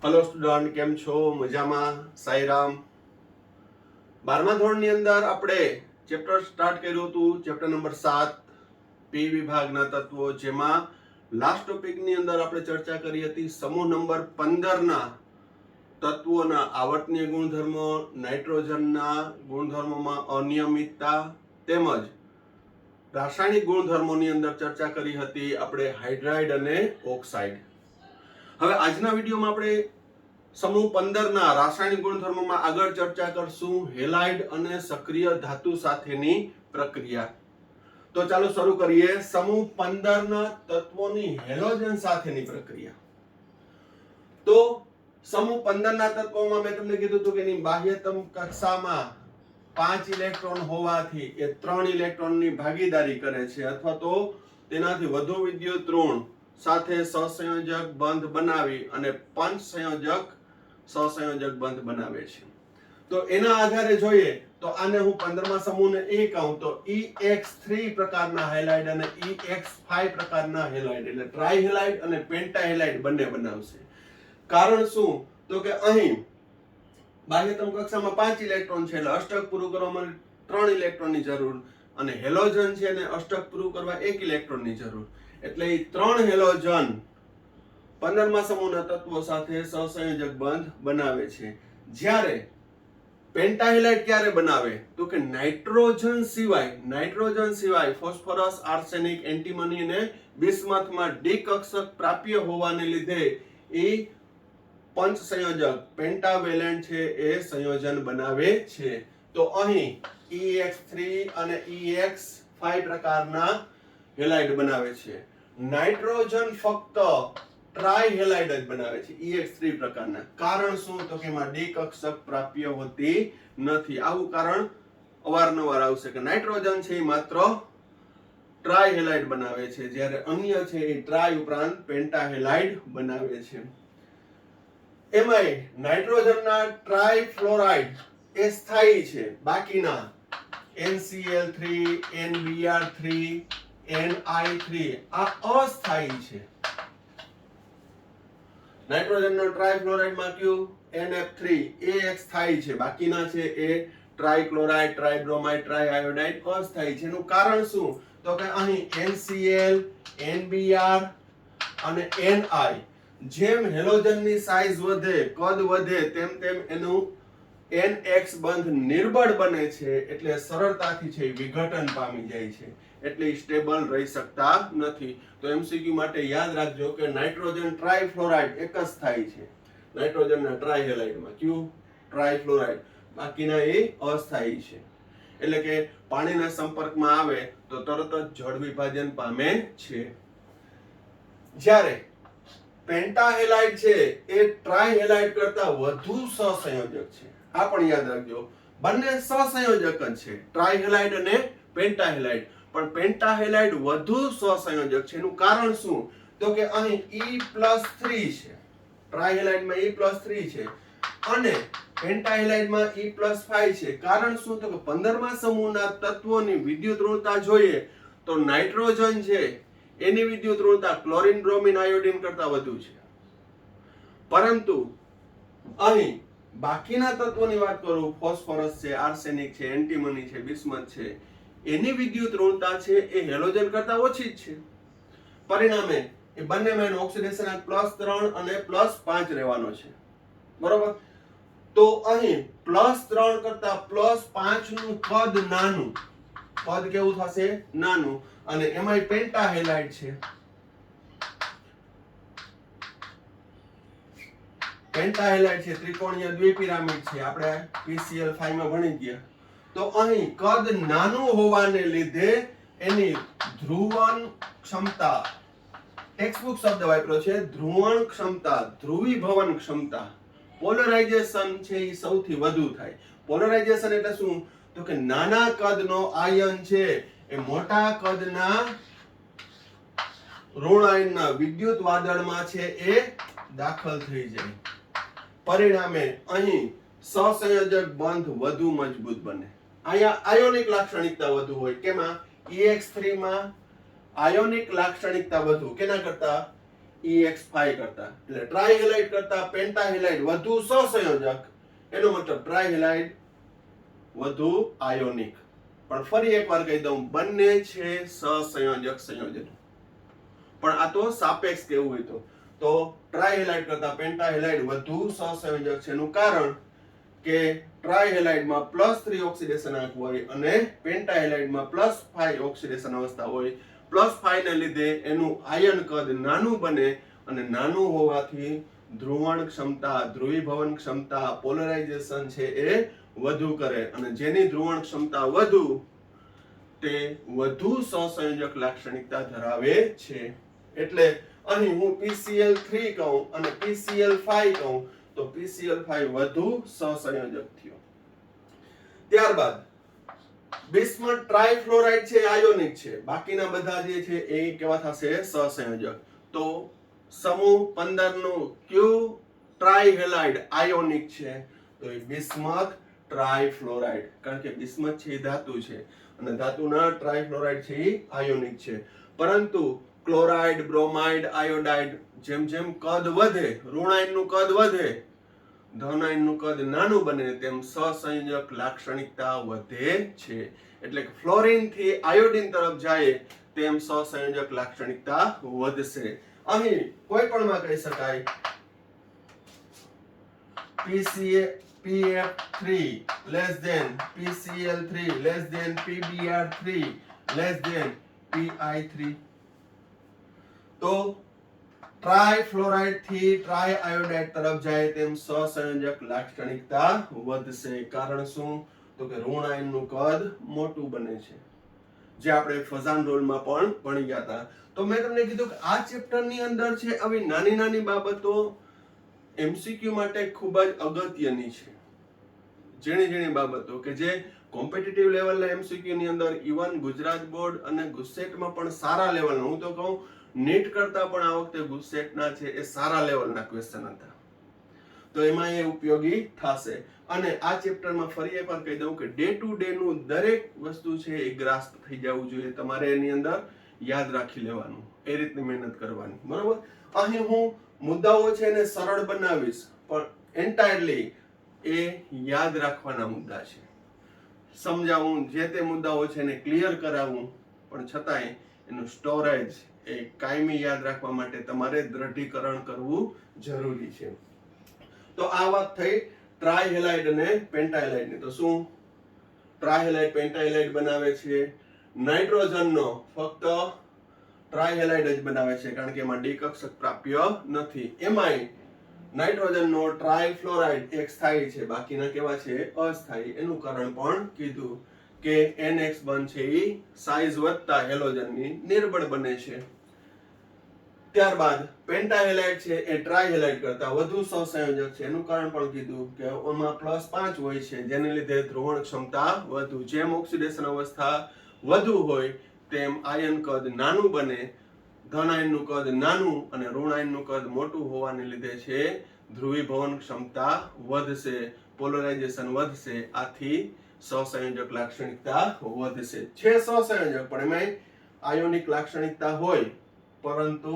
Hello student, કેમ છો? મજામાં? સાઈરામ. 12મા ધોરણની અંદર આપણે ચેપ્ટર સ્ટાર્ટ કર્યું હતું, ચેપ્ટર નંબર 7 પી વિભાગના તત્વો, જેમાં લાસ્ટ ટોપિકની અંદર આપણે ચર્ચા કરી હતી સમૂહ નંબર 15 ના તત્વોના આવર્તનીય ગુણધર્મો, નાઇટ્રોજનના ગુણધર્મોમાં અનિયમિતતા તેમજ રાસાયણિક ગુણધર્મોની અંદર ચર્ચા કરી હતી આપણે હાઇડ્રાઇડ અને ઓક્સાઇડ. હવે આજના વિડીયોમાં આપણે સમૂહ 15 ના રાસાયણિક ગુણધર્મોમાં આગળ ચર્ચા કરશું હેલાઇડ અને સક્રિય ધાતુ સાથેની પ્રક્રિયા. તો ચાલો શરૂ કરીએ સમૂહ 15 ના તત્વોની હેલોજન સાથેની પ્રક્રિયા. તો સમૂહ 15 ના તત્વોમાં મેં તમને કીધું હતું કે એની બાહ્યતમ કક્ષામાં 5 ઇલેક્ટ્રોન હોવાથી એ 3 ઇલેક્ટ્રોનની ભાગીદારી કરે છે અથવા તો તેનાથી વધુ વિદ્યુત ઋણ સાથે સહસંયોજક બંધ બનાવી અને પંચસંયોજક સહસંયોજક બંધ બનાવે છે. તો એના આધારે જોઈએ તો આને હું 15મા સમૂહને એ કહું તો EX3 પ્રકારના હેલાઇડ અને EX5 પ્રકારના હેલાઇડ એટલે ટ્રાઇહેલાઇડ અને પેન્ટાહેલાઇડ બંને બનાવશે. કારણ શું? તો કે અહીં બાહ્યતમ કક્ષામાં 5 ઇલેક્ટ્રોન છે એટલે અષ્ટક પૂરું કરવા માટે 3 ઇલેક્ટ્રોનની જરૂર અને હેલોજન છે અને અષ્ટક પૂરું કરવા 1 ઇલેક્ટ્રોનની જરૂર. એટલે એ 3 હેલોજન 15મા સમૂહના તત્વો સાથે સહસંયોજક બંધ બનાવે છે. જ્યારે પેન્ટાહેલાઇડ ક્યારે બનાવે? તો કે નાઇટ્રોજન સિવાય ફોસ્ફરસ, આર્સેનિક, એન્ટીમની અને બિસ્મથમાં ડી કક્ષક પ્રાપ્ય હોવાને લીધે એ પંચસંયોજક પેન્ટાવેલેન્ટ છે એ સંયોજન બનાવે છે. તો અહીં EX3 અને EX5 પ્રકારના હેલાઇડ બનાવે છે. નાઇટ્રોજન ફક્ત ટ્રાઇહેલાઇડ જ બનાવે છે EX3 પ્રકારના. કારણ શું? તો કે એમાં ડી કક્ષક પ્રાપ્ય હોતી નથી. આવું કારણ અવારનવાર આવશે કે નાઇટ્રોજન છે એ માત્ર ટ્રાઇહેલાઇડ બનાવે છે જ્યારે અન્ય છે એ ટ્રાય ઉપરાંત પેન્ટાહેલાઇડ બનાવે છે. એમાંય નાઇટ્રોજનના ટ્રાઇફ્લોરાઇડ એ સ્થાયી છે, બાકીના NCl3, NBr3, Ni3 આ અસ્થાયી છે. નાઇટ્રોજનનો ટ્રાઇફ્લોરાઇડમાં કયું? NF3 એ એક સ્થાયી છે, બાકીના છે એ ટ્રાઇક્લોરાઇડ, ટ્રાઇબ્રોમાઇડ, ટ્રાઇઆયોડાઇડ અસ્થાયી છે. એનું કારણ શું? તો કે અહીં NCl, NBr અને Ni જેમ હેલોજનની સાઇઝ વધે, કદ વધે, તેમ તેમ એનું NX બંધ નિર્બળ બને છે એટલે સરળતાથી છે વિઘટન પામી જાય છે એટલે સ્ટેબલ રહી શકતા નથી. તો MCQ માટે યાદ રાખજો કે નાઇટ્રોજન ટ્રાઇફ્લોરાઇડ એક જ થાય છે નાઇટ્રોજનના ટ્રાઇહેલાઇડમાં. કયું? ટ્રાઇફ્લોરાઇડ. બાકીના એ અસ્થાયી છે એટલે કે પાણીના સંપર્કમાં આવે તો તરત જ જળ વિભાજન પામે છે. જ્યારે પેન્ટાહેલાઇડ છે એ ટ્રાઇહેલાઇડ કરતા વધુ સહસંયોજક છે. આ પણ યાદ રાખજો, બંને સહસંયોજક જ છે ટ્રાઇહેલાઇડ અને પેન્ટાહેલાઇડ, પણ પેન્ટાહેલાઇડ વધુ સહસંયોજક છે. એનું કારણ શું? તો કે અહીં E+3 છે, ટ્રાઇહેલાઇડમાં E+3 છે અને પેન્ટાહેલાઇડમાં E+5 છે. કારણ શું? તો કે 15મા સમૂહના તત્વોની વિદ્યુત ઋણતા જોઈએ તો નાઇટ્રોજન છે એની વિદ્યુત ઋણતા ક્લોરીન, બ્રોમિન, આયોડીન કરતા વધુ છે. પરંતુ અહીં બાકીના તત્વોની વાત કરું, ફોસ્ફરસ છે, આર્સેનિક છે, એન્ટીમની છે, બિસ્મથ છે, એની વિદ્યુત ઋણતા છે એ હેલોજન કરતા ઓછી જ છે. પરિણામે એ બંનેમાં ઓક્સિડેશન +3 અને +5 રહેવાનો છે. બરોબર? તો અહીં +3 કરતા +5 નું કદ નાનું, કદ કેવું થશે? નાનું. અને એમાંય પેન્ટાહેલાઇડ છે. પેન્ટાહેલાઇડ છે, ત્રિકોણીય દ્વિપિરામિડ છે, આપણે PCl5 માં ભણી ગયા. તો અહીં કદ નાનું હોવાને લીધે એની ધ્રુવણ ક્ષમતા, ટેક્સ્ટબુક શબ્દ વાપર્યો છે ધ્રુવણ ક્ષમતા, ધ્રુવીભવન ક્ષમતા, પોલરાઇઝેશન છે એ સૌથી વધુ થાય. પોલરાઇઝેશન એટલે શું? તો કે નાના કદનો આયન છે એ મોટા કદના ઋણ આયનના વિદ્યુત વાદળમાં છે એ દાખલ થઈ જાય. પરિણામે અહીં સહસંયોજક બંધ વધુ મજબૂત બને. અહીંયા આયોનિક લાક્ષણિકતા વધુ હોય. કેમાં? EX3 માં આયોનિક લાક્ષણિકતા વધુ. કેના કરતા? EX5 કરતા, એટલે ટ્રાયહેલાઇડ કરતા પેન્ટાહેલાઇડ વધુ સહસંયોજક, એનો મતલબ ટ્રાયહેલાઇડ વધુ આયોનિક. પણ ફરી એકવાર કહી દઉં, બંને છે સહસંયોજક સંયોજન, પણ આ તો સાપેક્ષ કેવું હોય તો ટ્રાયહેલાઇડ કરતા પેન્ટાહેલાઇડ વધુ સહસંયોજક છે. એનું કારણ કે ટ્રાયહેલાઇડમાં +3 ઓક્સિડેશન આંક હોય અને પેન્ટાહેલાઇડમાં +5 ઓક્સિડેશન અવસ્થા હોય. +5 ને લીધે એનું આયન કદ નાનું બને અને નાનું હોવાથી ધ્રુવણ ક્ષમતા, ધ્રુવીભવન ક્ષમતા, પોલરાઇઝેશન છે એ વધુ કરે, અને જેની ધ્રુવણ ક્ષમતા વધુ તે વધુ સહસંયોજક લાક્ષણિકતા ધરાવે છે. એટલે અહીં હું PCl3 કહું અને PCl5 કહું તો PCl5 વધુ સહસંયોજક થયો. ત્યારબાદ બિસ્મથ ટ્રાયફ્લોરાઇડ છે આયોનિક છે, બાકીના બધા જે છે એ કેવા થશે? સહસંયોજક. તો સમૂહ 15 નું ક્યુ ટ્રાયહેલાઇડ આયોનિક છે તો એ બિસ્મથ ટ્રાયફ્લોરાઇડ, કારણ કે બિસ્મથ છે એ ધાતુ છે અને ધાતુના ટ્રાયફ્લોરાઇડ છે એ આયોનિક છે. પરંતુ ક્લોરાઇડ, બ્રોમાઇડ, આયોડાઇડ જેમ જેમ કદ વધે, ઋણાયનનું કદ વધે, ધનાયનનું કદ નાનું બને તેમ સહસંયોજક લાક્ષણિકતા વધે છે. એટલે કે ફ્લોરિન થી આયોડિન તરફ જાય તેમ સહસંયોજક લાક્ષણિકતા વધશે. અહીં કોઈ પણ માં કહી શકાય PF3 less than PCl3 less than PBr3 less than PI3. તો ટ્રાયફ્લોરાઇડ થી ટ્રાયઆયોડાઇડ તરફ જાય તેમ સહસંયોજક લાક્ષણિકતા વધશે. કારણ શું? તો કે ઋણાયનનું કદ મોટું બને છે, જે આપણે ફઝાન રોલમાં પણ ભણી ગયા હતા. તો મેં તમને કીધું કે આ ચેપ્ટરની અંદર છે આવી નાની નાની બાબતો MCQ માટે ખૂબ જ અગત્યની છે. ઝીણી બાબતો કે જે કોમ્પિટિટિવ લેવલના MCQ ની અંદર ઇવન ગુજરાત બોર્ડ અને ગુસ્સેટમાં પણ સારા લેવલના, હું તો કહું નીટ કરતા પણ આ વખતે ગુસ્સેટના છે એ સારા લેવલના ક્વેશ્ચન હતા, તો એમાં એ ઉપયોગી થશે. અને આ ચેપ્ટરમાં ફરી એકવાર કહી દઉં કે ડે ટુ ડે નું દરેક વસ્તુ છે એ ગ્રાસ્પ થઈ જવું જોઈએ, તમારે એની અંદર યાદ રાખી લેવાનું, એ રીતની મહેનત કરવાની, બરોબર. અહીં હું મુદ્દાઓ છે એને સરળ બનાવીશ, પણ એન્ટાયરલી એ યાદ રાખવાના મુદ્દા છે. સમજાવું, જે તે મુદ્દાઓ છે એને ક્લિયર કરાવવું, પણ છતાંય એનું સ્ટોરેજ એ કાયમી યાદ રાખવા માટે તમારે દ્રઢીકરણ કરવું જરૂરી છે. તો આ વાત થઈ ટ્રાયહેલાઇડ અને પેન્ટાહેલાઇડની. તો શું ટ્રાયહેલાઇડ પેન્ટાહેલાઇડ બનાવે છે? નાઇટ્રોજનનો ફક્ત ટ્રાયહેલાઇડ જ બનાવે છે, કારણ કે એમાં ડી કક્ષક પ્રાપ્ય નથી. એમાંય નાઇટ્રોજનનો ટ્રાયફ્લોરાઇડ એક સ્થાયી છે, બાકીના કેવા છે? અસ્થાયી. એનું કારણ પણ કીધું કે NX બંધ છે એ સાઇઝ વધતા હેલોજનની નિર્બળ બને છે. ત્યારબાદ પેન્ટાહેલાઇડ છે એ ટ્રાયહેલાઇડ કરતા વધુ સહસંયોજક છે, એનું કારણ પણ કીધું કે ઓમાં +5 હોય છે, જેને લીધે ધ્રુવણ ક્ષમતા વધુ. જેમ ઓક્સિડેશન અવસ્થા વધુ હોય તેમ આયન કદ નાનું બને, ધન આયનનું કદ નાનું અને ઋણ આયનનું કદ મોટું હોવાને લીધે છે ધ્રુવીભવન ક્ષમતા વધશે, પોલરાઇઝેશન વધશે, આથી સહસંયોજક લાક્ષણિકતા વધશે. છે સહસંયોજક પણ એમાં આયોનિક લાક્ષણિકતા હોય, પરંતુ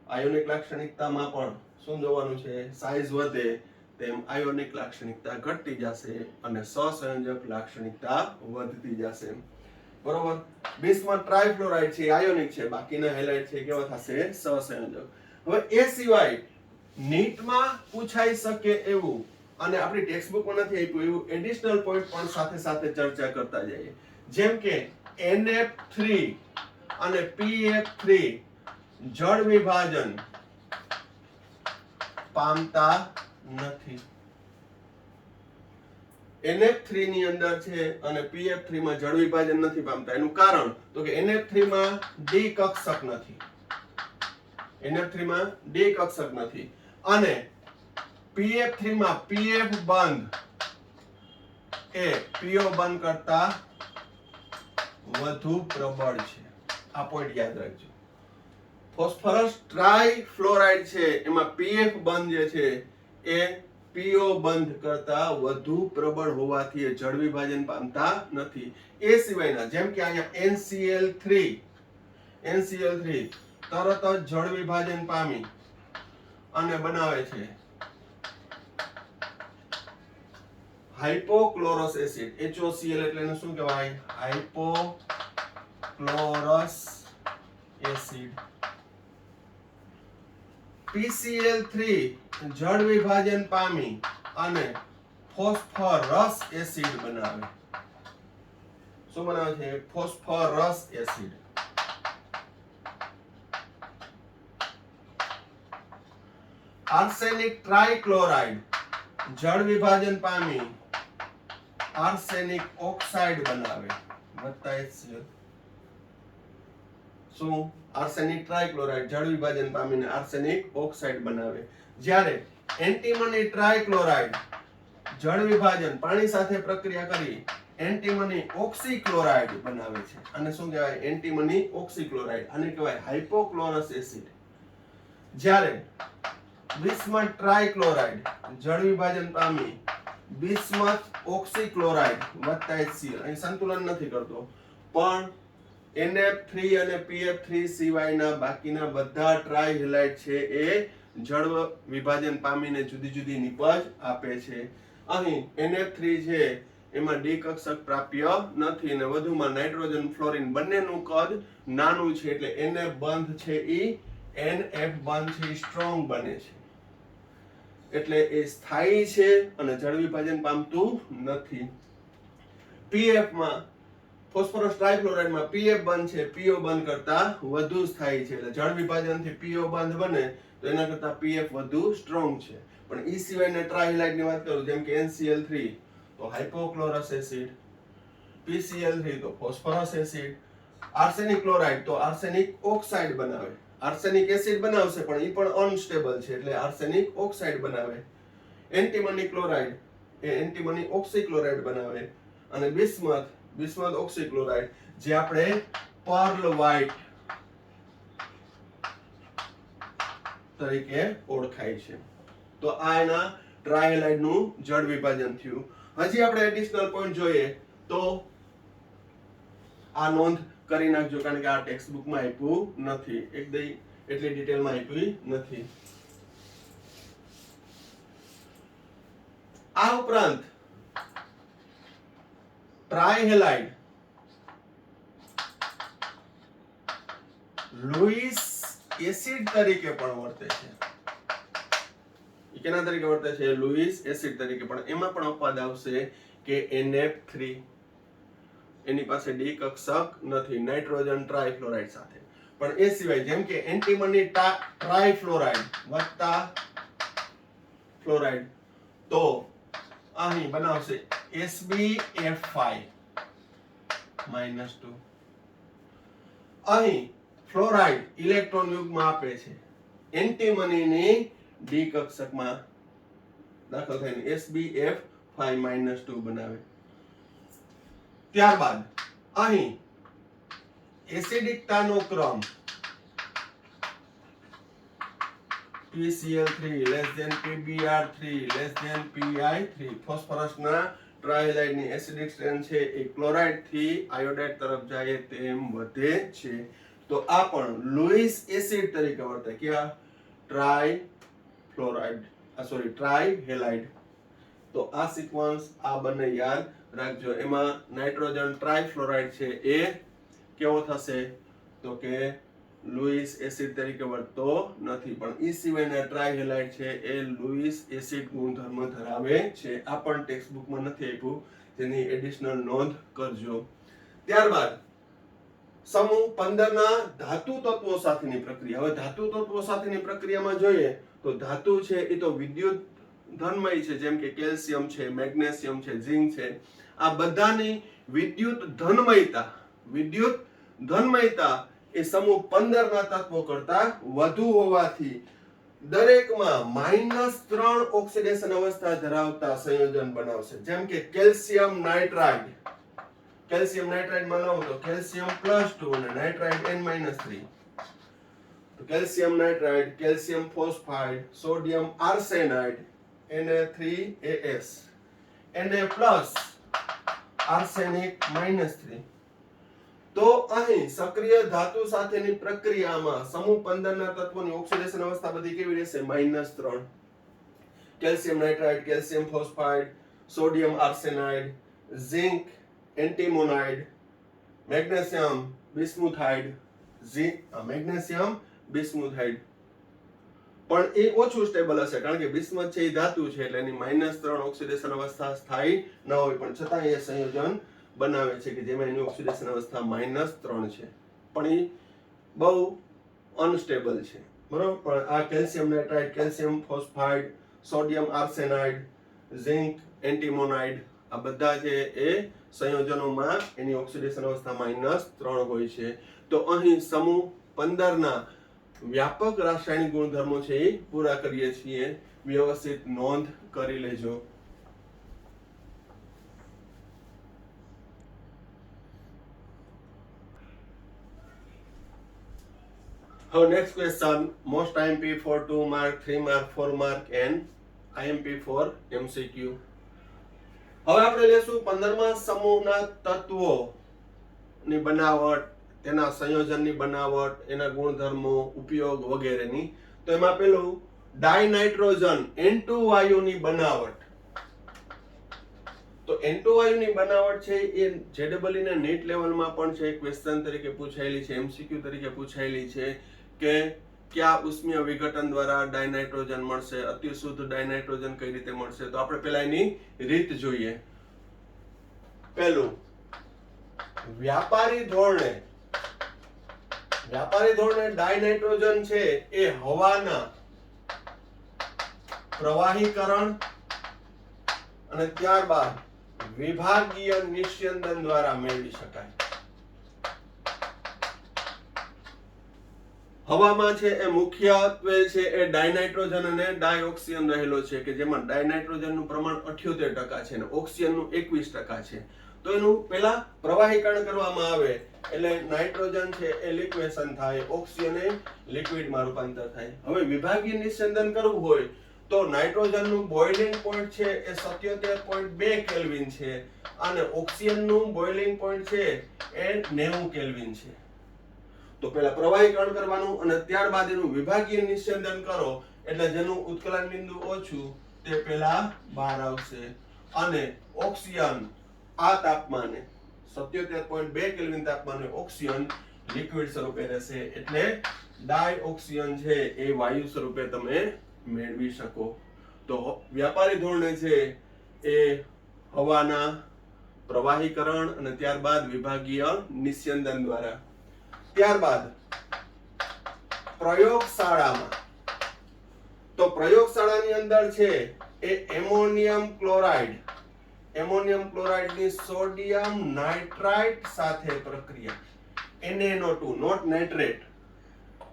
આયોનિક લાક્ષણિકતામાં પણ શું જોવાનું છે? સાઇઝ વધે તેમ આયોનિક લાક્ષણિકતા ઘટતી જશે અને સહસંયોજક લાક્ષણિકતા વધતી જશે, બરોબર. બિસ્મથ ટ્રાયફ્લોરાઇડ છે આયોનિક છે, બાકીના હેલાઇડ છે કેવા થશે? સહસંયોજક. હવે એ સિવાય નીટમાં પૂછાઈ શકે એવું અને આપણી ટેક્સ્ટબુકમાં નથી આપ્યું એવું એડિશનલ પોઈન્ટ પણ સાથે સાથે ચર્ચા કરતા જઈએ. જેમ કે NF3 અને PF3 જળ વિભાજન પામતા નથી. NF3 ની અંદર છે અને PF3 માં જળ વિભાજન નથી પામતા. એનું કારણ તો કે NF3 માં ડી કક્ષક નથી, NF3 માં ડી કક્ષક નથી અને PF3 માં PF બંધ એ PO બંધ કરતા વધુ પ્રબળ છે. આ પોઈન્ટ યાદ રાખજો. ફોસ્ફરસ ટ્રાયફ્લોરાઇડ છે એમાં PF બંધ જે છે એ PO બંધ કરતા વધુ પ્રબળ હોવાથી એ જળ વિભાજન પામતા નથી. એ સિવાયના જેમ કે અહીંયા NCl3 તરત જ જળ વિભાજન પામી અને બનાવે છે હાઇપોક્લોરસ એસિડ. HOCl એટલે એને શું કહેવાય? હાઇપોક્લોરસ એસિડ. PCl3 જળ વિભાજન પામી અને ફોસ્ફરસ એસિડ બનાવે. શું બનાવે છે? Phosphorus acid. આર્સેનિક ટ્રાઇક્લોરાઇડ જળ વિભાજન પામી આર્સેનિક ઓક્સાઇડ બનાવે વત્તા HCl. શું? આર્સેનિક ટ્રાઇક્લોરાઇડ જળ વિભાજન પામીને આર્સેનિક ઓક્સાઇડ બનાવે. જ્યારે એન્ટીમની ટ્રાઇક્લોરાઇડ જળ વિભાજન પાણી સાથે પ્રક્રિયા કરી એન્ટીમની ઓક્સીક્લોરાઇડ બનાવે છે. આને શું કહેવાય? Antimony oxychloride. આને કહેવાય હાઇપોક્લોરસ એસિડ. જ્યારે બિસ્મથ ટ્રાઇક્લોરાઇડ જળ વિભાજન પામી બિસ્મથ ઓક્સીક્લોરાઇડ વત્તા HCl. અહીં સંતુલન નથી કરતો, પણ NF3 અને PF3 સિવાયના બાકીના બધા ટ્રાઇહેલાઇડ છે એ જળ વિભાજન પામીને જુદી જુદી નિપજ આપે છે. અહીં NF3 છે એમાં ડી કક્ષક પ્રાપ્ય નથી અને વધુમાં નાઇટ્રોજન ફ્લોરિન બંનેનું કદ નાનું છે એટલે NF બંધ છે NF બંધ છે સ્ટ્રોંગ બને છે એટલે એ સ્થાયી છે અને જળ વિભાજન પામતું નથી. PF માં ફોસ્ફરસ ટ્રાઇક્લોરાઇડમાં PF બંધ છે PO બંધ કરતા વધુ સ્થાયી છે એટલે જળ વિભાજનથી PO બંધ બને તો એના કરતા PF વધુ સ્ટ્રોંગ છે. પણ ઈ સિવાયના ટ્રાઇહેલાઇડની વાત કરું જેમ કે NCl3 તો હાઇપોક્લોરસ એસિડ, PCl3 તો ફોસ્ફરસ એસિડ, આર્સેનિક ક્લોરાઇડ તો આર્સેનિક ઓક્સાઇડ બનાવે. આર્સેનિક એસિડ બનાવશે પણ એ પણ અનસ્ટેબલ છે એટલે આર્સેનિક ઓક્સાઇડ બનાવે. એન્ટીમની ક્લોરાઇડ એ એન્ટીમની ઓક્સીક્લોરાઇડ બનાવે અને બિસ્મથ ઓક્સીક્લોરાઇડ જે આપણે પર્લ વ્હાઇટ તરીકે ઓળખાય છે. તો આ એના ટ્રાઇહેલાઇડનું જળ વિભાજન થયું. હજી આપણે એડિશનલ પોઈન્ટ જોઈએ તો આ નોંધ કરી નાખજો કારણ કે આ ટેક્સ્ટ બુકમાં આપ્યું નથી, એકદમ એટલી ડિટેલમાં આપી નથી. આ ઉપરાંત ટ્રાઇહેલાઇડ લુઈસ એસિડ તરીકે પણ વર્તે છે. કેના તરીકે વર્તે છે? લુઈસ એસિડ તરીકે. પણ એમાં પણ અપવાદ આવશે કે NF3 એની પાસે ડી કક્ષક નથી નાઇટ્રોજન ટ્રાઇફ્લોરાઇડ સાથે. પણ એ સિવાય જેમ કે એન્ટીમની ટ્રાઇફ્લોરાઇડ વત્તા ફ્લોરાઇડ તો અહીં બનાવશે SbF5-2. અહીં ફ્લોરાઇડ ઇલેક્ટ્રોન યુગ્મ આપે છે એન્ટીમનીની ડી કક્ષકમાં દાખલ થઈને SbF5-2 બનાવે. ત્યારબાદ અહીં એસિડિકતાનો ક્રમ PCl3 PbR3 PI3 ફોસ્ફરસના ટ્રાઇહેલાઇડની acidic strength છે એ ક્લોરાઇડ થી આયોડાઇડ તરફ જાય તેમ વધે છે. તો આ પણ લુઈસ એસિડ તરીકે વર્તે. ક્યાં? ટ્રાઇહેલાઇડ. તો આ સિક્વન્સ આ બંને યાદ રાખજો. એમાં નાઇટ્રોજન ટ્રાઇફ્લોરાઇડ છે એ કેવો થશે? તો કે લુઈસ એસિડ તરીકે વર્તતો નથી. પણ ઈ સિવાયના ટ્રાઇહેલાઇડ છે એ લુઈસ એસિડ ગુણધર્મ ધરાવે છે. આ પણ ટેક્સ્ટ બુકમાં નથી આપ્યું, જેની એડિશનલ નોંધ કરજો. ત્યારબાદ સમૂહ 15 ના ધાતુ તત્વો સાથેની પ્રક્રિયા. હવે ધાતુ તત્વો સાથેની પ્રક્રિયામાં જોઈએ તો ધાતુ છે એ તો વિદ્યુત ધનમય છે જેમ કે કેલ્શિયમ છે, મેગ્નેશિયમ છે, ઝિંક છે. આ બધાની વિદ્યુત ધનમયતા એ સમૂહ 15 ના તત્વો કરતા વધુ હોવાથી દરેકમાં -3 ઓક્સિડેશન અવસ્થા ધરાવતા સંયોજન બનાવશે. જેમ કે કેલ્શિયમ નાઇટ્રાઇડ માં લઉં તો કેલ્શિયમ +2 અને નાઇટ્રાઇડ N-3. તો calcium nitride, calcium phosphide, sodium arsenide Na3AS, Na+ arsenic -3. તો અહીં સક્રિય ધાતુ સાથેની પ્રક્રિયામાં સમૂહ 15 ના તત્વોની ઓક્સિડેશન અવસ્થા બધી કેવી રહેશે? -3. Calcium nitride, calcium phosphide, sodium arsenide, zinc antimonide, magnesium bismuthide, magnesium bismuthide. પણ એ ઓછું સ્ટેબલ હશે કારણ કે બિસ્મથ છે એ ધાતુ છે એટલે એની -3 ઓક્સિડેશન અવસ્થા સ્થાયી ન હોય, પણ છતાં એ સંયોજન બનાવે છે કે જેમાં એની ઓક્સિડેશન અવસ્થા -3 છે, પણ એ બહુ અનસ્ટેબલ છે. બરોબર. પણ આ calcium nitride, calcium phosphide, sodium arsenide, zinc antimonide આ બધા છે એ સંયોજનોમાં એની ઓક્સિડેશન અવસ્થા -3 હોય છે. તો અહીં સમૂહ 15 ના વ્યાપક રાસાયણિક ગુણધર્મો છે એ પૂરા કરીએ છીએ. વ્યવસ્થિત નોંધ કરી લેજો. હવે next question, most IMP for 2 mark, 3 mark, 4 mark and IMP for MCQ. હવે આપણે લેશું 15મા સમૂહના તત્વો ની બનાવટ, તેના સંયોજનની બનાવટ, એના ગુણધર્મો, ઉપયોગ વગેરેની. તો એમાં પેલું ડાયનાઇટ્રોજન N2 વાયુની બનાવટ. તો N2 વાયુની બનાવટ છે એ JEE ના નીટ લેવલમાં પણ છે, ક્વેશ્ચન તરીકે પૂછાયેલી છે, MCQ તરીકે પૂછાયેલી છે કે કયા ઉષ્મીય વિઘટન દ્વારા ડાયનાઇટ્રોજન મળશે, અતિ શુદ્ધ ડાયનાઇટ્રોજન કઈ રીતે મળશે. તો આપણે પહેલા એની રીત જોઈએ. પહેલું, વ્યાપારી ધોરણે ડાયનાઇટ્રોજન છે એ હવાના પ્રવાહીકરણ અને ત્યારબાદ વિભાગીય નિસ્યંદન દ્વારા મેળવી શકાય. હવામાં છે એ મુખ્યત્વે છે એ ડાયનાઇટ્રોજન અને ડાયઓક્સિયન રહેલો છે કે જેમાં ડાયનાઇટ્રોજનનું પ્રમાણ 78% છે અને ઓક્સિજનનું 21% છે. તો એનું પહેલા પ્રવાહીકરણ કરવામાં આવે એટલે નાઇટ્રોજન છે એ લિક્વેશન થાય, ઓક્સિજન એ લિક્વિડમાં રૂપાંતર થાય. હવે વિભાગીય નિસ્યંદન કરવું હોય તો નાઇટ્રોજનનું બોઇલિંગ પોઈન્ટ છે એ 77.2 કેલ્વિન છે અને ઓક્સિજનનું બોઇલિંગ પોઈન્ટ છે એ 90 કેલ્વિન છે. તો પહેલા પ્રવાહીકરણ કરવાનું અને ત્યારબાદ એનું વિભાગીય નિસ્યંદન કરો એટલે જેનું ઉત્કલન બિંદુ ઓછું તે પહેલા બહાર આવશે અને ઓક્સિજન આ તાપમાને 77.2 કેલ્વિન તાપમાને ઓક્સિજન લિક્વિડ સ્વરૂપે રહેશે એટલે ડાયઓક્સિજન છે એ વાયુ સ્વરૂપે તમે મેળવી શકો. તો વ્યાપારી ધોરણે છે એ હવાના પ્રવાહીકરણ અને ત્યારબાદ વિભાગીય નિસ્યંદન દ્વારા. ત્યારબાદ પ્રયોગશાળામાં, તો પ્રયોગશાળાની અંદર છે એ એમોનિયમ ક્લોરાઇડની સોડિયમ નાઇટ્રાઇટ સાથે પ્રક્રિયા, NaNO2 not nitrate,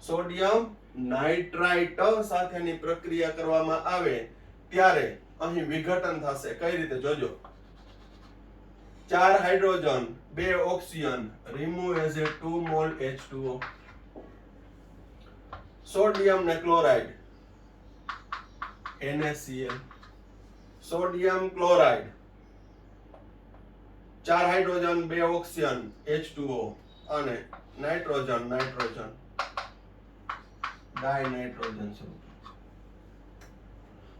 sodium nitrite સાથેની પ્રક્રિયા કરવામાં આવે ત્યારે અહીં વિઘટન થશે. કઈ રીતે જોજો. 4 hydrogen 2 oxygen remove as a 2 mol H2O. Sodium ને chloride NaCl, sodium chloride 4 hydrogen 2 oxygen H2O અને નાઇટ્રોજન ડાયનાઇટ્રોજન સ્વરૂપ.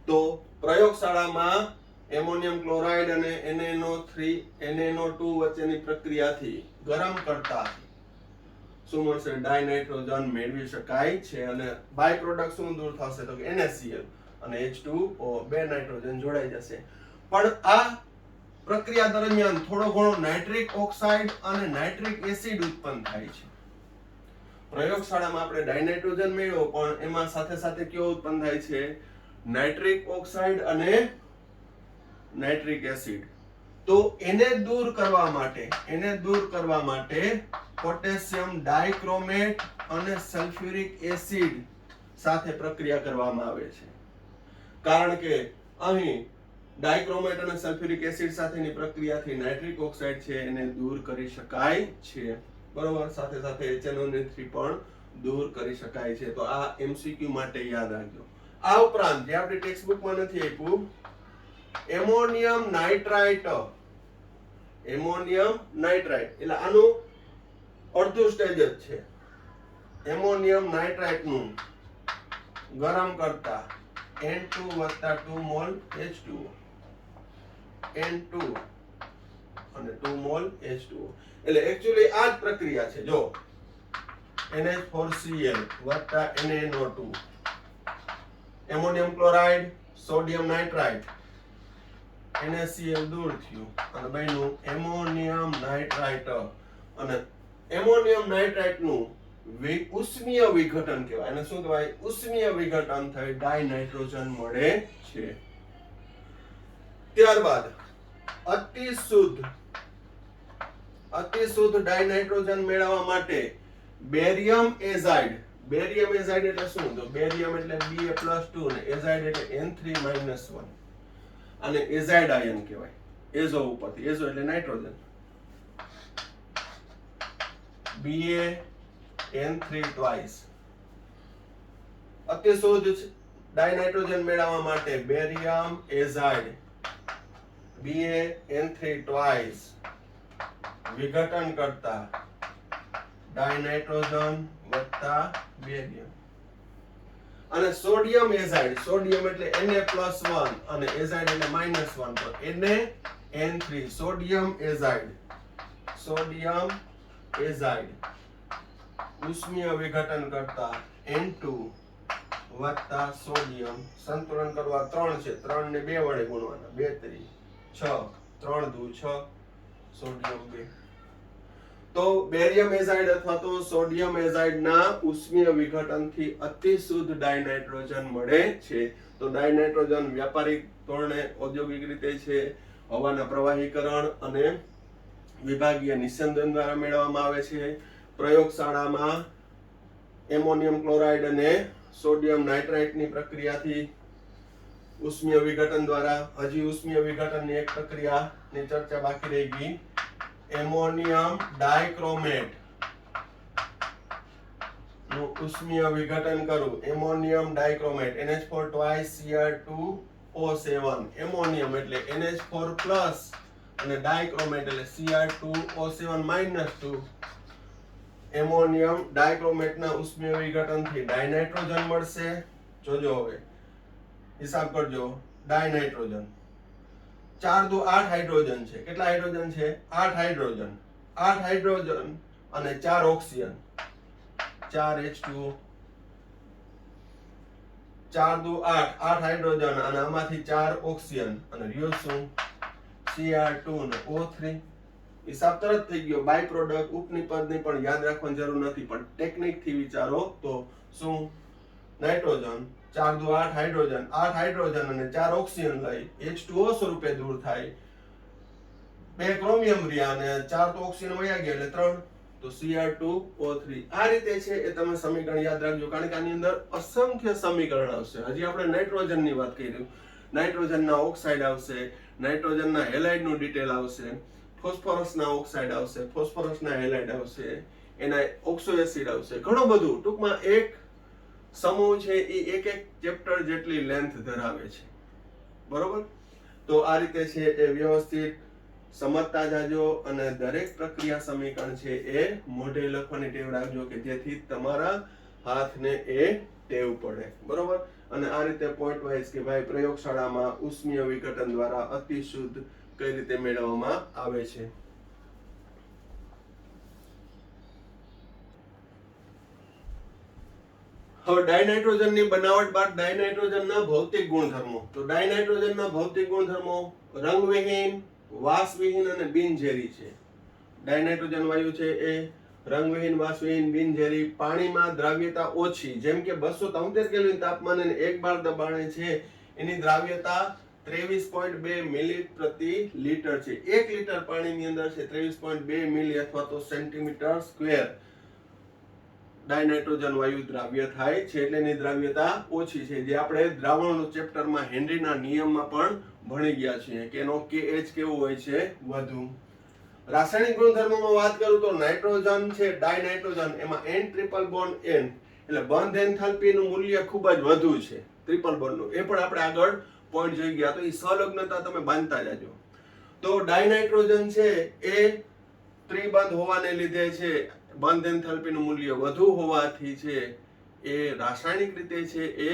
તો પ્રયોગશાળામાં એમોનિયમ ક્લોરાઇડ અને NaNO2 વચ્ચેની પ્રક્રિયાથી ગરમ કરતા શું મળશે? ડાયનાઇટ્રોજન મેળવી શકાય છે અને બાય પ્રોડક્ટ શું દૂર થશે તો કે NaCl અને H2O, 2 નાઇટ્રોજન જોડાઈ જશે. પણ આ પ્રક્રિયા દરમિયાન થોડો ઘણો નાઇટ્રિક ઓક્સાઇડ અને નાઇટ્રિક એસિડ ઉત્પન્ન થાય છે. પ્રયોગશાળામાં આપણે ડાયનાઇટ્રોજન મેળવ્યો પણ એમાં સાથે સાથે કયો ઉત્પન્ન થાય છે? નાઇટ્રિક ઓક્સાઇડ અને નાઇટ્રિક એસિડ. તો એને દૂર કરવા માટે પોટેશિયમ ડાઇક્રોમેટ અને સલ્ફ્યુરિક એસિડ સાથે પ્રક્રિયા કરવામાં આવે છે. કારણ કે અહીં ડાઇક્રોમેટ અને સલ્ફ્યુરિક એસિડ સાથેની પ્રક્રિયાથી નાઇટ્રિક ઓક્સાઇડ છે એને દૂર કરી શકાય છે. બરોબર. સાથે સાથે HNO3 પણ દૂર કરી શકાય છે. તો આ MCQ માટે યાદ રાખજો. આ ઉપરાંત જે આપણી ટેક્સ્ટ બુકમાં નથી આપ્યું, એમોનિયમ નાઇટ્રાઇટ એટલે આનું અડધું સ્ટેજ જ છે. એમોનિયમ નાઇટ્રાઇટ નું ગરમ કરતા N2 + 2 મોલ H2O, N2 અને 2 મોલ H2O. એટલે એક્ચ્યુઅલી આ જ પ્રક્રિયા છે. જો NH4Cl + NaNO2, ammonium chloride, sodium nitrite, NaCl દૂર થયું અને બન્યું એમોનિયમ નાઇટ્રાઇટ. અને એમોનિયમ નાઇટ્રાઇટ નું ઉષ્મીય વિઘટન કહેવાય. એને શું કહેવાય? ઉષ્મીય વિઘટન થઈ ડાયનાઇટ્રોજન મળે છે. ત્યારબાદ અતિ શુદ્ધ ડાયનાઇટ્રોજન મેળવવા માટે બેરિયમ એઝાઇડ. બેરિયમ એઝાઇડ એટલે શું? તો બેરિયમ એટલે Ba+2 અને એઝાઇડ એટલે N3-1. અને એઝાઇડ આયન કહેવાય. એઝો ઉપરથી, એઝો એટલે નાઇટ્રોજન, Ba N3 twice. અતિ શુદ્ધ ડાયનાઇટ્રોજન મેળવવા માટે બેરિયમ એઝાઇડ Ba N3 twice વિઘટન કરતા ડાયનાઇટ્રોજન વત્તા બેરિયમ. અને સોડિયમ એઝાઇડ, સોડિયમ એટલે Na+1 અને એઝાઇડ એટલે -1, તો NaN3 સોડિયમ એઝાઇડ ઉષ્મીય વિઘટન કરતા N2 વત્તા સોડિયમ. સંતુલન કરવા 3 છે, 3 ને 2 વડે ગુણવાના, 2 3 6, 3 દુ 6, સોડિયમ 2. તો બેરિયમ એઝાઇડ અથવા તો સોડિયમ એઝાઇડ ના ઉષ્મીય વિઘટનથી અતિ શુદ્ધ ડાયનાઇટ્રોજન મળે છે. તો ડાયનાઇટ્રોજન વ્યાપારિક ધોરણે, ઔદ્યોગિક રીતે છે, હવાના પ્રવાહીકરણ અને વિભાગીય નિસ્યંદન દ્વારા મેળવવામાં આવે છે. પ્રયોગશાળામાં એમોનિયમ ક્લોરાઇડ અને સોડિયમ નાઇટ્રાઇટની પ્રક્રિયાથી ઉષ્મીય વિઘટન દ્વારા. હજી ઉષ્મીય વિઘટનની એક પ્રક્રિયાની ચર્ચા બાકી રહી ગઈ. એમોનિયમ ડાયક્રોમેટ નું ઉષ્મીય વિઘટન કરવું. Ammonium dichromate NH4 twice Cr2O7. Ammonium એટલે NH4+ અને ડાયક્રોમેટ એટલે Cr2O7-2. એમોનિયમ ડાયક્રોમેટના ઉષ્મીય વિઘટનથી ડાયનાઇટ્રોજન મળશે. જોજો હવે હિસાબ કરજો. ડાયનાઇટ્રોજન 4 દુ 8 હાઇડ્રોજન છે. કેટલા હાઇડ્રોજન છે? 8 હાઇડ્રોજન. 8 હાઇડ્રોજન અને 4 ઓક્સિજન, 4 H2O. 4 દુ 8, 8 હાઇડ્રોજન અને આમાંથી 4 ઓક્સિજન અને રહ્યો શું? Cr2 અને O3. હિસાબ તરત થઈ ગયો. બાય પ્રોડક્ટ ઉપનિપદની પણ યાદ રાખવાની જરૂર નથી, પણ ટેકનિક થી વિચારો તો શું? નાઇટ્રોજન 4 દુ 8 હાઇડ્રોજન, 8 હાઇડ્રોજન અને 4 ઓક્સિજન લઈ H2O સ્વરૂપે દૂર થાય. 2 ક્રોમિયમ રહ્યા અને 4 તો ઓક્સિજન વયા ગયા એટલે 3, તો Cr2O3. આ રીતે છે એ તમે સમીકરણ યાદ રાખજો, કારણ કે આની અંદર અસંખ્ય સમીકરણ આવશે. હજી આપણે નાઇટ્રોજનની વાત કરી. નાઇટ્રોજનના ઓક્સાઇડ આવશે, નાઇટ્રોજનના હેલાઇડનું ડિટેલ આવશે, ફોસ્ફરસના ઓક્સાઇડ આવશે, ફોસ્ફરસના હેલાઇડ આવશે, એના ઓક્સો એસિડ આવશે, ઘણું બધું. ટૂંકમાં એક સમૂહ છે એ એક ચેપ્ટર જેટલી લેન્થ ધરાવે છે. બરોબર? તો આ રીતે છે એ વ્યવસ્થિત સમજતા જાજો અને દરેક પ્રક્રિયા સમીકરણ છે એ મોઢે લખવાની ટેવ રાખજો કે જેથી તમારા હાથને એ ટેવ પડે. બરોબર? અને આ રીતે પોઈન્ટ વાઇઝ કે ભાઈ પ્રયોગશાળામાં ઉષ્મીય વિઘટન દ્વારા અતિ શુદ્ધ કઈ રીતે મેળવવામાં આવે છે. હવે ડાયનાઇટ્રોજનની બનાવટ બાદ ડાયનાઇટ્રોજનના ભૌતિક ગુણધર્મો. તો ડાયનાઇટ્રોજનના ભૌતિક ગુણધર્મો રંગવિહીન, વાસવિહીન અને બિનઝેરી છે. ડાયનાઇટ્રોજન વાયુ છે એ રંગવિહીન, વાસવિહીન, બિનઝેરી, પાણીમાં દ્રાવ્યતા ઓછી, જેમ કે 273 કેલ્વિન તાપમાને 1 બાર દબાણે છે એની દ્રાવ્યતા 23.2 મિલી પ્રતિ લિટર છે. 1 લિટર પાણીની અંદર છે 23.2 મિલી અથવા તો સેન્ટીમીટર સ્ક્વેર ડાયનાઇટ્રોજન વાયુ દ્રાવ્ય થાય છે. એટલે એની દ્રાવ્યતા ઓછી છે, જે આપણે દ્રાવણનો ચેપ્ટરમાં હેનરીના નિયમમાં પણ ભણી ગયા છીએ કે એનો KH કેવું હોય છે? વધુ. રાસાયણિક ગુણધર્મોમાં વાત કરું તો નાઇટ્રોજન છે, ડાયનાઇટ્રોજન, એમાં N ટ્રિપલ બોન્ડ N એટલે બંધ એન્થાલ્પીનું મૂલ્ય ખૂબ જ વધુ છે ટ્રિપલ બોન્ડનું. એ પણ આપણે આગળ પોઈન્ટ જોઈ ગયા, તો એ સંલગ્નતા તમે બાંધતા જાજો. તો ડાયનાઇટ્રોજન છે એ ત્રિબંધ હોવાને લીધે છે બંધ એન્થાલ્પીનું મૂલ્ય વધુ હોવાથી છે એ રાસાયણિક રીતે છે એ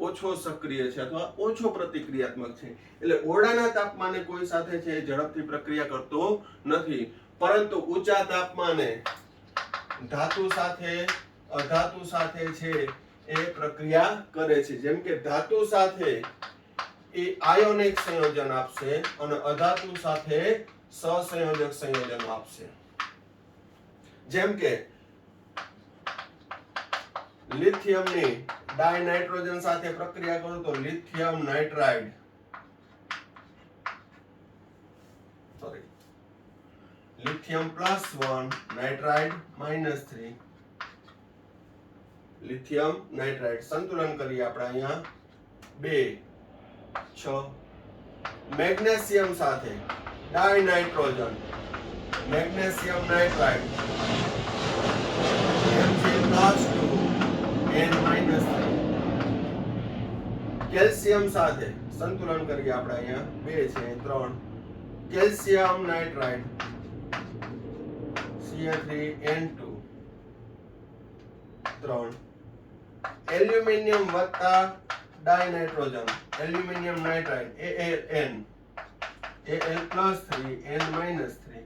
ઓછો સક્રિય છે અથવા ઓછો પ્રતિક્રિયાત્મક છે. એટલે ઓરડાના તાપમાને કોઈ સાથે છે ઝડપથી પ્રક્રિયા કરતો નથી, પરંતુ ઊંચા તાપમાને ધાતુ સાથે અધાતુ સાથે છે એ પ્રક્રિયા કરે છે. જેમ કે ધાતુ સાથે એ આયોનિક સંયોજન આપશે અને અધાતુ સાથે સહસંયોજક સંયોજન આપશે. જેમ કે લિથિયમની ડાયનાઇટ્રોજન સાથે પ્રક્રિયા કરું તો lithium nitride lithium +1 nitride -3 lithium nitride સંતુલન કરીએ આપણે અહીંયા 2 6. મેગ્નેશિયમ સાથે ડાયનાઇટ્રોજન magnesium nitride Mg+2 N-3. Calcium સાથે સંતુલન કરીએ આપણે અહીંયા 2 છે 3 કેલ્શિયમ નાઇટ્રાઇડ Ca3N2 3. એલ્યુમિનિયમ વત્તા ડાયનાઇટ્રોજન એલ્યુમિનિયમ નાઇટ્રાઇડ Al+3 N-3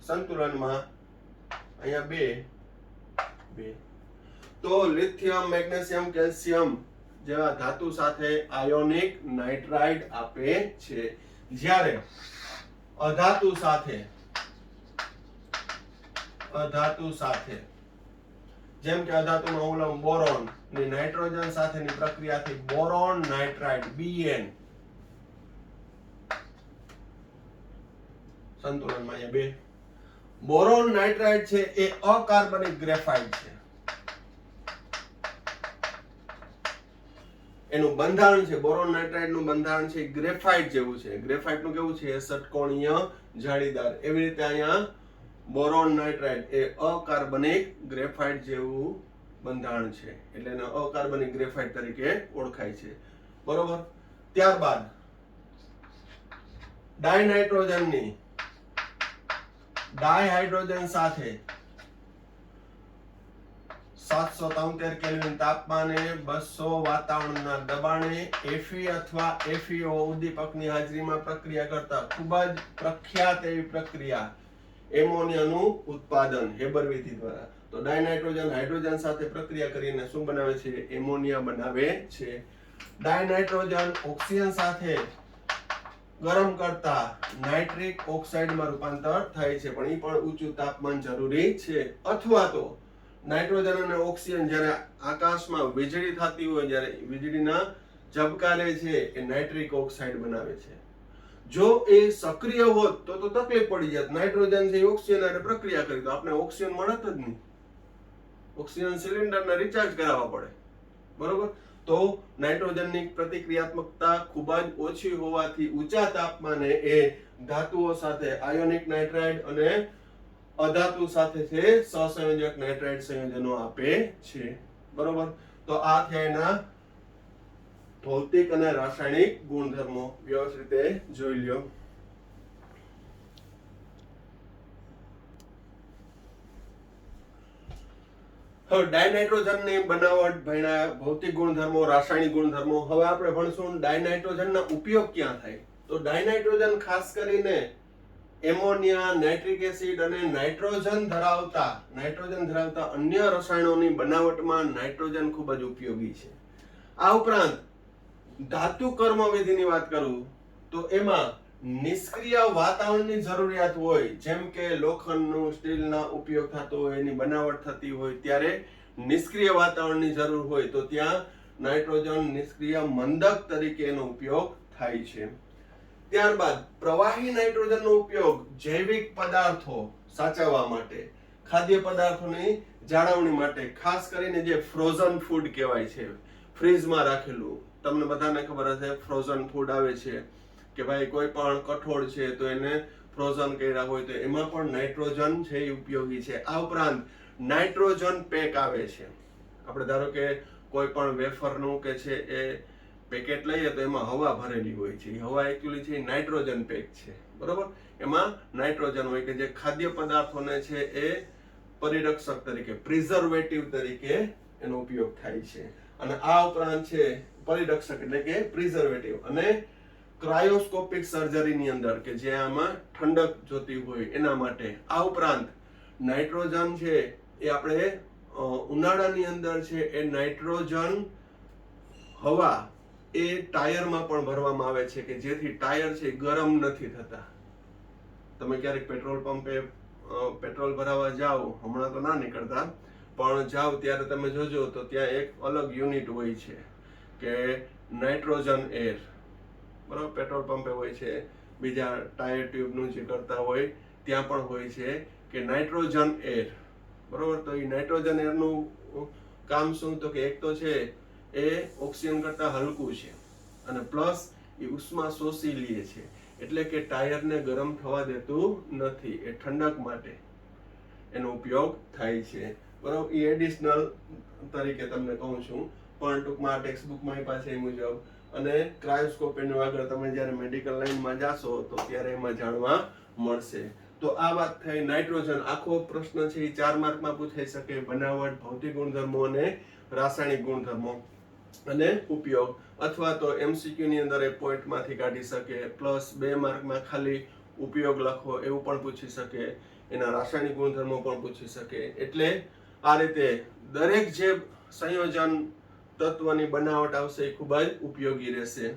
સંતુલનમાં અહીંયા 2 તો લિથિયમ મેગ્નેશિયમ કેલ્શિયમ જેવા ધાતુ સાથે આયોનિક નાઇટ્રાઇડ આપે છે, જ્યારે અધાતુ સાથે જેમ કે અધાતુનો ઉલમ બોરોન ની નાઇટ્રોજન સાથેની પ્રક્રિયાથી બોરોન નાઇટ્રાઇડ Bn સંતુલનમાં અહીંયા 2. બોરોન નાઇટ્રાઇડ છે એ અકાર્બનિક ગ્રેફાઇટ છે. એનું બંધારણ છે બોરોન નાઇટ્રાઇડ નું બંધારણ છે ગ્રેફાઇટ જેવું છે. ગ્રેફાઇટ નું કેવું છે ષટકોણીય જાળીદાર. એવી રીતે અહીંયા બોરોન નાઇટ્રાઇડ એ અકાર્બનિક ગ્રેફાઇટ જેવું બંધારણ છે, એટલે એને અકાર્બનિક ગ્રેફાઇટ તરીકે ઓળખાય છે. બરોબર. ત્યારબાદ ડાયનાઇટ્રોજનની ડાયહાઇડ્રોજન સાથે 773 કેલ્વિન તાપમાને 200 વાતાવરણના દબાણે Fe અથવા FeO ઉદ્દીપકની હાજરીમાં પ્રક્રિયા કરતા ખૂબ જ પ્રખ્યાત એવી પ્રક્રિયા એમોનિયાનું ઉત્પાદન હેબર વિધિ દ્વારા. તો ડાયનાઇટ્રોજન હાઇડ્રોજન સાથે પ્રક્રિયા કરીને શું બનાવે છે? એમોનિયા બનાવે છે. ડાયનાઇટ્રોજન ઓક્સિજન સાથે ગરમ કરતા નાઇટ્રિક ઓક્સાઇડમાં રૂપાંતર થાય છે, પણ એ પણ ઊંચું તાપમાન જરૂરી છે. અથવા તો નાઇટ્રોજન અને ઓક્સિજન જ્યારે આકાશમાં વીજળી થતી હોય, જ્યારે વીજળીના ઝબકા લે છે એ નાઇટ્રિક ઓક્સાઇડ બનાવે છે. જો એ સક્રિય હોત તો તકલીફ પડી જાત. નાઇટ્રોજન છે ઓક્સિજન સાથે પ્રક્રિયા કરી તો આપણે ઓક્સિજન મળત જ નહીં. ઓક્સિજન સિલિન્ડરને રિચાર્જ કરાવવા પડે. બરોબર. તો નાઇટ્રોજનની પ્રતિક્રિયાત્મકતા ખૂબ જ ઓછી હોવાથી ઊંચા તાપમાને એ ધાતુઓ સાથે આયોનિક નાઇટ્રાઇડ અને અધાતુ સાથે છે સહસંયોજક નાઇટ્રાઇડ સંયોજનો આપે છે. બરોબર. તો આ થયા એના ભૌતિક અને રાસાયણિક ગુણધર્મો. વ્યવસ્થિત રીતે જોઈ લ્યો. હવે ડાયનાઇટ્રોજનની બનાવટ ભણ્યા, ભૌતિક ગુણધર્મો, રાસાયણિક ગુણધર્મો. હવે આપણે ભણશું ડાયનાઇટ્રોજનના ઉપયોગ ક્યાં થાય. તો ડાયનાઇટ્રોજન ખાસ કરીને એમોનિયા, નાઇટ્રિક એસિડ અને નાઇટ્રોજન ધરાવતા અન્ય રસાયણોની બનાવટમાં નાઇટ્રોજન ખૂબ જ ઉપયોગી છે. આ ઉપરાંત ધાતુ કર્મવિધિની વાત કરું તો એમાં નિષ્ક્રિય વાતાવરણની જરૂરિયાત હોય, જેમ કે લોખંડનું, સ્ટીલના ઉપયોગ થતો હોય, એની બનાવટ થતી હોય, ત્યારે નિષ્ક્રિય વાતાવરણની જરૂર હોય તો ત્યાં નાઇટ્રોજન નિષ્ક્રિય મંદક તરીકે એનો ઉપયોગ થાય છે. ત્યારબાદ પ્રવાહી નાઇટ્રોજનનો ઉપયોગ જૈવિક પદાર્થો સાચવવા માટે, ખાદ્ય પદાર્થોની જાળવણી માટે, ખાસ કરીને જે ફ્રોઝન ફૂડ કહેવાય છે, ફ્રીઝમાં રાખેલું, તમને બધાને ખબર હશે ફ્રોઝન ફૂડ આવે છે કે ભાઈ કોઈ પણ કઠોળ છે તો એને ફ્રોઝન કર્યા હોય તો એમાં પણ નાઇટ્રોજન છે એ ઉપયોગી છે. આ ઉપરાંત નાઇટ્રોજન પેક આવે છે. આપણે ધારો કે કોઈ પણ વેફરનું કે છે એ પેકેટ લઈએ તો એમાં હવા ભરેલી હોય છે. હવા એકચ્યુઅલી છે નાઇટ્રોજન પેક છે. બરોબર. એમાં નાઇટ્રોજન હોય કે જે ખાદ્ય પદાર્થોને છે એ પરિરક્ષક તરીકે, પ્રિઝર્વેટિવ તરીકે એનો ઉપયોગ થાય છે. અને આ ઉપરાંત છે પરિરક્ષક એટલે કે પ્રિઝર્વેટિવ અને ક્રાયોસ્કોપિક સર્જરીની અંદર કે જે આમાં ઠંડક જોતી હોય એના માટે. આ ઉપરાંત નાઇટ્રોજન છે એ આપણે ઉનાળાની અંદર છે એ નાઇટ્રોજન હવા એ ટાયરમાં પણ ભરવામાં આવે છે કે જેથી ટાયર છે ગરમ નથી થતા. તમે ક્યારેક પેટ્રોલ પંપે પેટ્રોલ ભરાવા જાઓ, હમણાં તો ના નીકળતા, પણ જાઓ ત્યારે તમે જોજો તો ત્યાં એક અલગ યુનિટ હોય છે કે નાઇટ્રોજન એર, બરાબર, પેટ્રોલ પંપે હોય છે, બીજા ટાયર ટ્યુબનું જે કરતા હોય ત્યાં પણ હોય છે કે નાઇટ્રોજન એર, બરોબર. તો એ નાઇટ્રોજન એરનું કામ શું, તો કે એક તો છે એ ઓક્સિજન કરતાં હલકું છે અને પ્લસ એ ઉષ્મા શોષી લે છે, એટલે કે ટાયરને ગરમ થવા દેતું નથી. એ ઠંડક માટે એનો ઉપયોગ થાય છે, બરોબર. એ એડિશનલ તરીકે તમને કહું છું, પણ ટૂંકમાં ટેક્સ્ટ બુકમાં પાસે એ મુજબ. અને ક્રાયોસ્કોપીનું આગળ તમે જ્યારે મેડિકલ લાઈનમાં જાશો તો ત્યારે એમાં જાણવા મળશે. તો આ વાત થઈ નાઇટ્રોજન. આખો પ્રશ્ન છે એ 4 માર્કમાં પૂછાઈ શકે. બનાવટ, ભૌતિક ગુણધર્મો અને રાસાયણિક ગુણધર્મો અને ઉપયોગ, અથવા તો MCQ ની અંદર એક પોઈન્ટમાંથી કાઢી શકે. પ્લસ 2 માર્કમાં ખાલી ઉપયોગ લખો એવું પણ પૂછી શકે. એના રાસાયણિક ગુણધર્મો પણ પૂછી શકે. એટલે આ રીતે દરેક જે સંયોજન તત્વની બનાવટ આવશે એ ખૂબ જ ઉપયોગી રહેશે.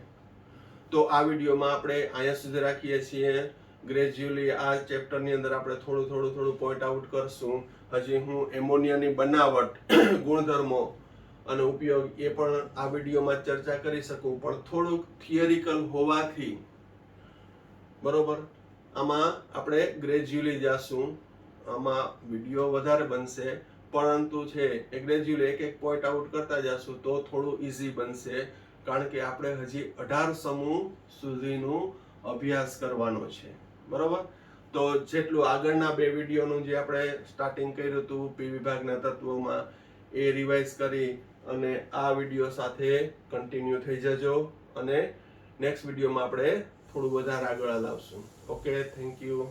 તો આ વિડીયોમાં આપણે અહીંયા સુધી રાખીએ છીએ. ગ્રેજ્યુઅલી આ ચેપ્ટરની અંદર આપણે થોડું પોઈન્ટ આઉટ કરશું. હજી હું એમોનિયાની બનાવટ, ગુણધર્મો અને ઉપયોગ એ પણ આ વિડીયોમાં ચર્ચા કરી શકું, પણ થોડુંક થિયરિકલ હોવાથી, બરોબર, આમાં આપણે ગ્રેજ્યુઅલી જાશું. આમાં વિડીયો વધારે બનશે, પરંતુ છે એ ગ્રેજ્યુઅલી એક પોઈન્ટ આઉટ કરતા જશું તો થોડું ઈઝી બનશે, કારણ કે આપણે હજી 18 સમૂહ સુધીનું અભ્યાસ કરવાનો છે, બરોબર. તો જેટલું આગળના 2 વિડીયોનું જે આપણે સ્ટાર્ટિંગ કર્યું હતું પી વિભાગના તત્વોમાં એ રિવાઇઝ કરી અને આ વિડીયો સાથે કન્ટિન્યુ થઈ જજો. અને નેક્સ્ટ વિડીયોમાં આપણે થોડું વધારે આગળ લાવશું. Okay, thank you.